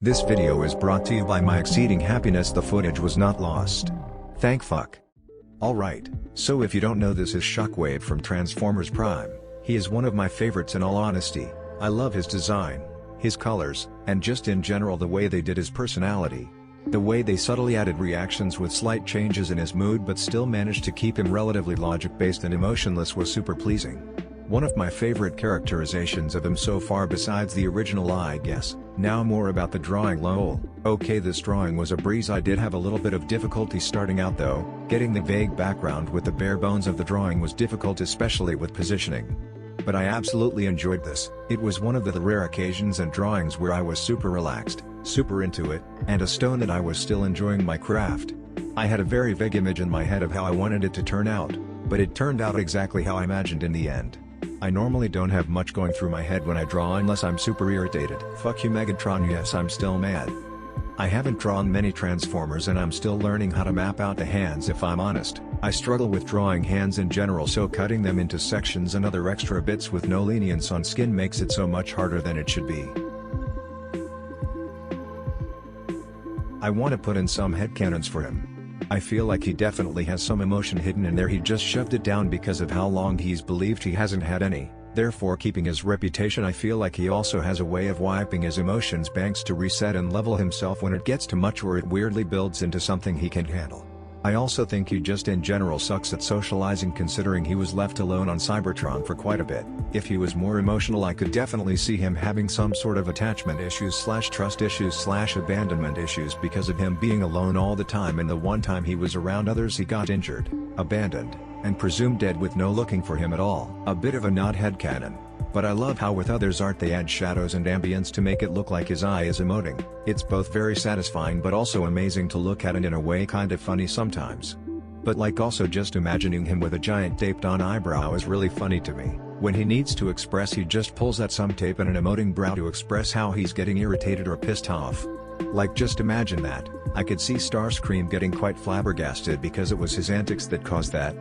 This video is brought to you by my exceeding happiness the footage was not lost. Thank fuck. Alright, so if you don't know, this is Shockwave from Transformers Prime. He is one of my favorites in all honesty. I love his design, his colors, and just in general the way they did his personality. The way they subtly added reactions with slight changes in his mood but still managed to keep him relatively logic-based and emotionless was super pleasing. One of my favorite characterizations of him so far besides the original, I guess. Now more about the drawing. Lol. Okay, this drawing was a breeze. I did have a little bit of difficulty starting out though. Getting the vague background with the bare bones of the drawing was difficult, especially with positioning. But I absolutely enjoyed this. It was one of the rare occasions and drawings where I was super relaxed, super into it, and a stone that I was still enjoying my craft. I had a very vague image in my head of how I wanted it to turn out, but it turned out exactly how I imagined in the end. I normally don't have much going through my head when I draw unless I'm super irritated. Fuck you Megatron, yes I'm still mad. I haven't drawn many Transformers and I'm still learning how to map out the hands. If I'm honest, I struggle with drawing hands in general, so cutting them into sections and other extra bits with no lenience on skin makes it so much harder than it should be. I want to put in some headcanons for him. I feel like he definitely has some emotion hidden in there. He just shoved it down because of how long he's believed he hasn't had any, therefore keeping his reputation. I feel like he also has a way of wiping his emotions banks to reset and level himself when it gets too much or it weirdly builds into something he can't handle. I also think he just in general sucks at socializing, considering he was left alone on Cybertron for quite a bit. If he was more emotional, I could definitely see him having some sort of attachment issues / trust issues / abandonment issues because of him being alone all the time, and the one time he was around others he got injured, abandoned, and presumed dead with no looking for him at all. A bit of a not headcanon. But I love how with others' art they add shadows and ambience to make it look like his eye is emoting. It's both very satisfying but also amazing to look at, and in a way kind of funny sometimes. But like also just imagining him with a giant taped on eyebrow is really funny to me. When he needs to express, he just pulls at some tape and an emoting brow to express how he's getting irritated or pissed off. Like, just imagine that. I could see Starscream getting quite flabbergasted because it was his antics that caused that.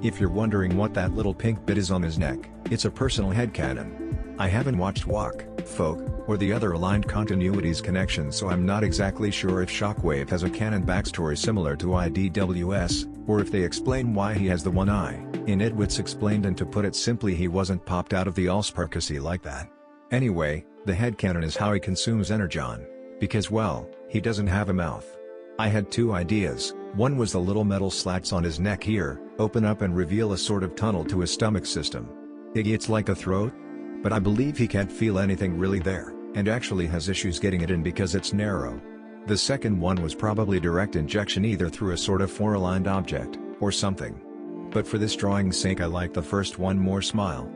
If you're wondering what that little pink bit is on his neck, it's a personal headcanon. I haven't watched Walk, Folk, or the other aligned continuities connections, so I'm not exactly sure if Shockwave has a canon backstory similar to IDWS, or if they explain why he has the one eye. In Edwit's explained, and to put it simply, he wasn't popped out of the Allsparkasy like that. Anyway, the headcanon is how he consumes energon. Because well, he doesn't have a mouth. I had two ideas. One was the little metal slats on his neck here, open up and reveal a sort of tunnel to his stomach system. It's like a throat? But I believe he can't feel anything really there, and actually has issues getting it in because it's narrow. The second one was probably direct injection, either through a sort of four-aligned object, or something. But for this drawing's sake I like the first one more. Smile.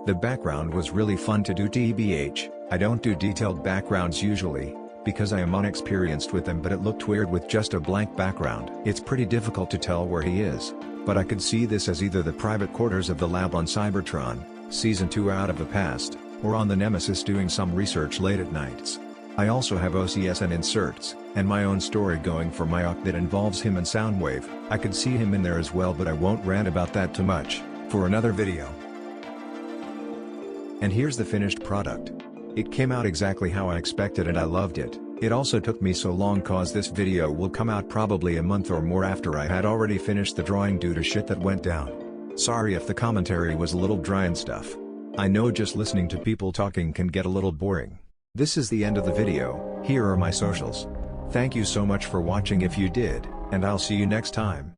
The background was really fun to do. TBH, I don't do detailed backgrounds usually, because I am unexperienced with them, but it looked weird with just a blank background. It's pretty difficult to tell where he is, but I could see this as either the private quarters of the lab on Cybertron, Season 2 Out of the Past, or on the Nemesis doing some research late at nights. I also have OCS and inserts, and my own story going for my OC that involves him and Soundwave. I could see him in there as well, but I won't rant about that too much, for another video. And here's the finished product. It came out exactly how I expected and I loved it. It also took me so long cause this video will come out probably a month or more after I had already finished the drawing due to shit that went down. Sorry if the commentary was a little dry and stuff. I know just listening to people talking can get a little boring. This is the end of the video. Here are my socials. Thank you so much for watching if you did, and I'll see you next time.